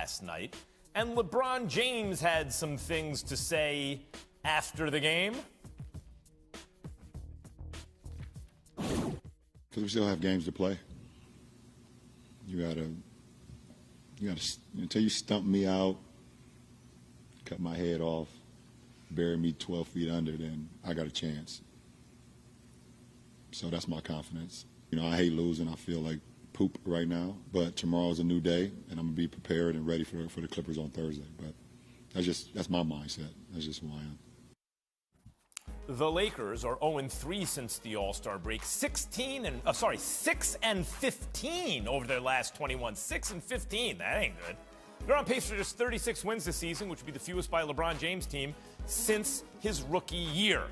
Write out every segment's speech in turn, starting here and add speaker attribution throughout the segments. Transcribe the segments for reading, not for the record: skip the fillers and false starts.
Speaker 1: last night, and LeBron James had some things to say after the game.
Speaker 2: Because we still have games to play. You gotta, until you stump me out, cut my head off, bury me 12 feet under, then I got a chance. So that's my confidence. I hate losing. I feel like poop right now, but tomorrow's a new day, and I'm gonna be prepared and ready for the Clippers on Thursday. But that's my mindset. That's just who I am.
Speaker 1: The Lakers are 0-3 since the All-Star break. 6 and 15 over their last 21. 6 and 15. That ain't good. They're on pace for just 36 wins this season, which would be the fewest by a LeBron James team since his rookie year.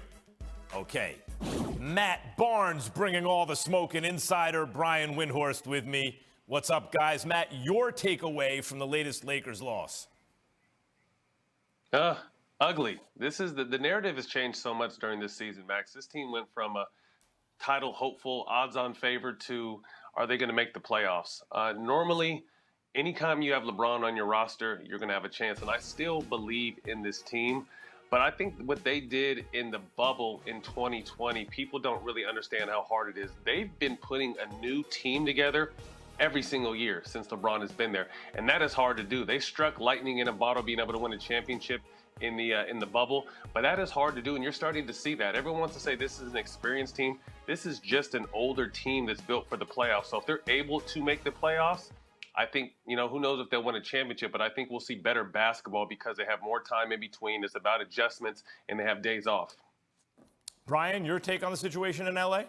Speaker 1: Okay. Matt Barnes bringing all the smoke, and insider Brian Windhorst with me. What's up, guys? Matt, your takeaway from the latest Lakers loss?
Speaker 3: Ugly. This is the narrative has changed so much during this season, Max. This team went from a title hopeful, odds-on favorite to are they going to make the playoffs? Normally, anytime you have LeBron on your roster, you're going to have a chance. And I still believe in this team. But I think what they did in the bubble in 2020, people don't really understand how hard it is. They've been putting a new team together every single year since LeBron has been there. And that is hard to do. They struck lightning in a bottle being able to win a championship in the bubble, but that is hard to do, and you're starting to see that. Everyone wants to say this is an experienced team. This is just an older team that's built for the playoffs. So if they're able to make the playoffs, I think, who knows if they'll win a championship, but I think we'll see better basketball because they have more time in between. It's about adjustments, and they have days off.
Speaker 1: Brian, your take on the situation in L.A.?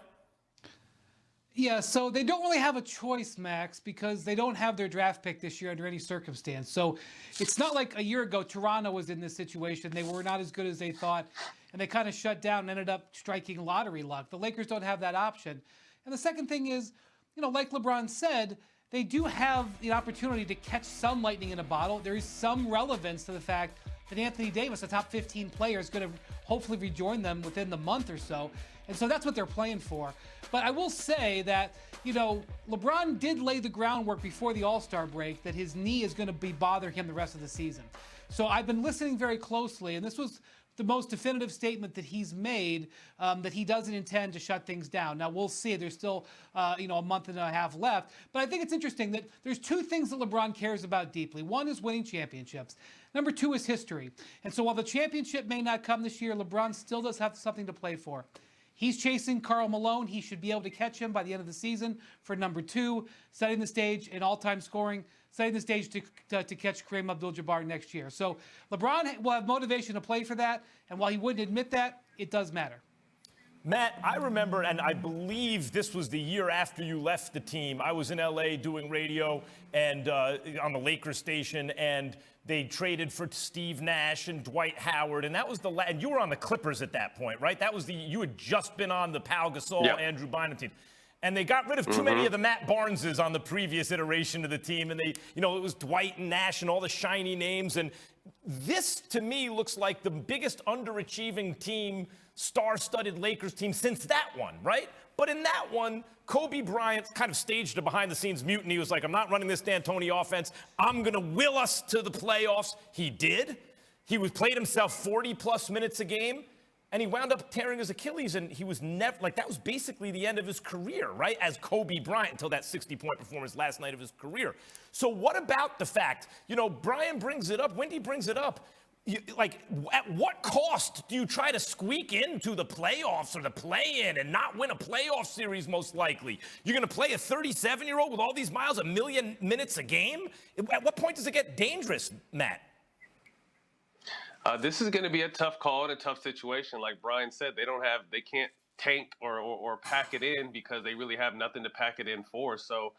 Speaker 4: Yeah, so they don't really have a choice, Max, because they don't have their draft pick this year under any circumstance. So it's not like a year ago Toronto was in this situation. They were not as good as they thought, and they kind of shut down and ended up striking lottery luck. The Lakers don't have that option. And the second thing is, like LeBron said, they do have the opportunity to catch some lightning in a bottle. There is some relevance to the fact that Anthony Davis, a top 15 player, is going to hopefully rejoin them within the month or so. And so that's what they're playing for. But I will say that, LeBron did lay the groundwork before the All-Star break that his knee is going to be bothering him the rest of the season. So I've been listening very closely, and this was the most definitive statement that he's made, that he doesn't intend to shut things down. Now, we'll see. There's still, a month and a half left. But I think it's interesting that there's two things that LeBron cares about deeply. One is winning championships. Number two is history. And so while the championship may not come this year, LeBron still does have something to play for. He's chasing Karl Malone. He should be able to catch him by the end of the season for number two, setting the stage in all-time scoring, setting the stage to catch Kareem Abdul-Jabbar next year. So LeBron will have motivation to play for that, and while he wouldn't admit that, it does matter.
Speaker 1: Matt, I remember, and I believe this was the year after you left the team. I was in L.A. doing radio and on the Lakers station, and they traded for Steve Nash and Dwight Howard, and that was and you were on the Clippers at that point, right? That was you had just been on the Pau Gasol,
Speaker 3: yep.
Speaker 1: Andrew Bynum team. And they got rid of too many of the Matt Barneses on the previous iteration of the team. And it was Dwight and Nash and all the shiny names. And this, to me, looks like the biggest underachieving team, star-studded Lakers team since that one, right? But in that one, Kobe Bryant kind of staged a behind-the-scenes mutiny. He was like, I'm not running this D'Antoni offense. I'm going to will us to the playoffs. He did. He played himself 40-plus minutes a game. And he wound up tearing his Achilles, and he was never, that was basically the end of his career, right, as Kobe Bryant, until that 60-point performance last night of his career. So what about the fact, Brian brings it up, Wendy brings it up, at what cost do you try to squeak into the playoffs or the play-in and not win a playoff series most likely? You're going to play a 37-year-old with all these miles, 1 million minutes a game? At what point does it get dangerous, Matt?
Speaker 3: This is going to be a tough call and a tough situation. Like Brian said, they can't tank or pack it in because they really have nothing to pack it in for. So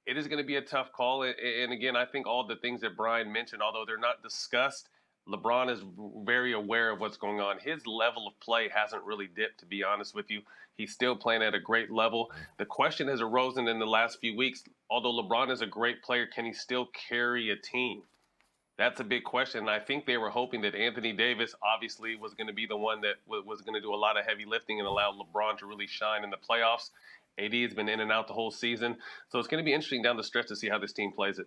Speaker 3: it is going to be a tough call. And again, I think all the things that Brian mentioned, although they're not discussed, LeBron is very aware of what's going on. His level of play hasn't really dipped, to be honest with you. He's still playing at a great level. The question has arisen in the last few weeks. Although LeBron is a great player, can he still carry a team? That's a big question. And I think they were hoping that Anthony Davis obviously was going to be the one that was going to do a lot of heavy lifting and allow LeBron to really shine in the playoffs. AD has been in and out the whole season. So it's going to be interesting down the stretch to see how this team plays it.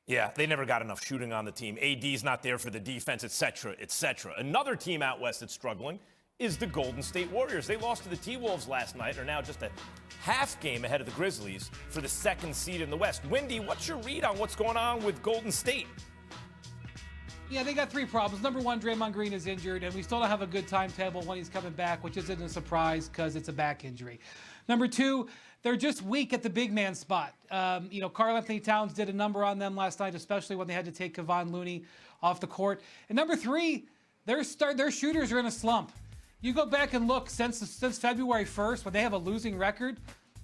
Speaker 1: Yeah, they never got enough shooting on the team. AD's not there for the defense, et cetera, et cetera. Another team out west that's struggling is the Golden State Warriors. They lost to the T-Wolves last night, are now just a half game ahead of the Grizzlies for the second seed in the West. Wendy, what's your read on what's going on with Golden State?
Speaker 4: Yeah, they got three problems. Number one, Draymond Green is injured, and we still don't have a good timetable when he's coming back, which isn't a surprise because it's a back injury. Number two, they're just weak at the big man spot. Karl Anthony Towns did a number on them last night, especially when they had to take Kevon Looney off the court. And number three, their shooters are in a slump. You go back and look since February 1st, when they have a losing record,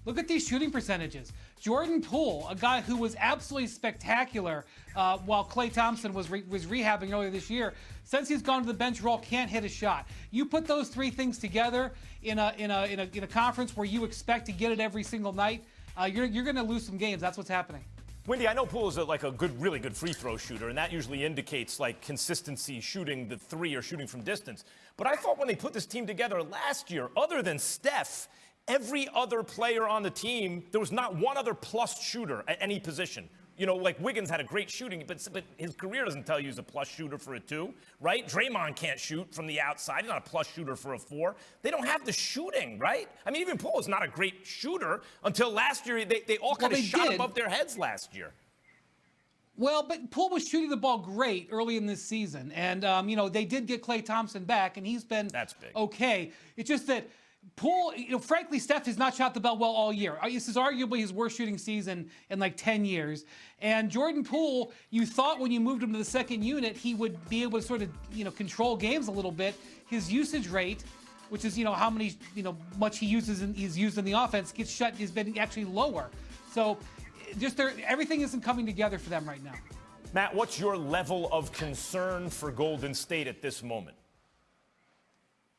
Speaker 4: look at these shooting percentages. Jordan Poole, a guy who was absolutely spectacular while Klay Thompson was rehabbing earlier this year, since he's gone to the bench role, can't hit a shot. You put those three things together in a conference where you expect to get it every single night, you're going to lose some games. That's what's happening.
Speaker 1: Wendy, I know Poole is really good free throw shooter, and that usually indicates like consistency shooting the three or shooting from distance. But I thought when they put this team together last year, other than Steph, every other player on the team, there was not one other plus shooter at any position. Like Wiggins had a great shooting, but his career doesn't tell you he's a plus shooter for a 2, right? Draymond can't shoot from the outside. He's not a plus shooter for a 4. They don't have the shooting, right? I mean, even Poole is not a great shooter until last year. They all kind of shot above their heads last year.
Speaker 4: Well, but Poole was shooting the ball great early in this season. And, they did get Klay Thompson back, and he's been okay. It's just that Poole, frankly, Steph has not shot the ball well all year. This is arguably his worst shooting season in like 10 years. And Jordan Poole, you thought when you moved him to the second unit, he would be able to sort of, control games a little bit. His usage rate, which is, how many, much he's used in the offense, has been actually lower. So everything isn't coming together for them right now.
Speaker 1: Matt, what's your level of concern for Golden State at this moment?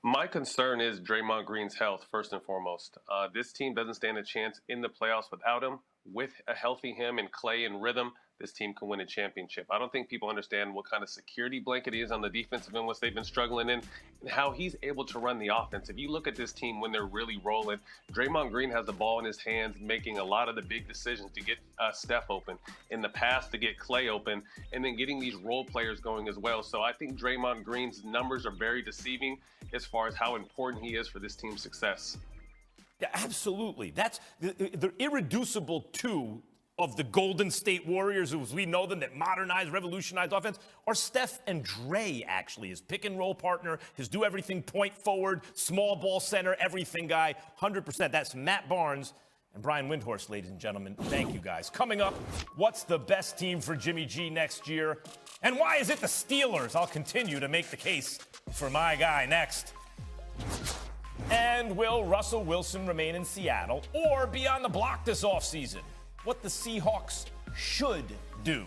Speaker 3: My concern is Draymond Green's health, first and foremost. This team doesn't stand a chance in the playoffs without him. With a healthy him and Klay in rhythm, this team can win a championship. I don't think people understand what kind of security blanket he is on the defensive end, what they've been struggling in, and how he's able to run the offense. If you look at this team when they're really rolling, Draymond Green has the ball in his hands, making a lot of the big decisions to get Steph open, in the past to get Klay open, and then getting these role players going as well. So I think Draymond Green's numbers are very deceiving as far as how important he is for this team's success.
Speaker 1: Yeah, absolutely. That's the irreducible two of the Golden State Warriors, as we know them, that modernized, revolutionized offense, are Steph and Dre, actually, his pick-and-roll partner, his do-everything point forward, small ball center, everything guy, 100%. That's Matt Barnes and Brian Windhorst, ladies and gentlemen. Thank you, guys. Coming up, what's the best team for Jimmy G next year? And why is it the Steelers? I'll continue to make the case for my guy next. And will Russell Wilson remain in Seattle or be on the block this offseason? What the Seahawks should do.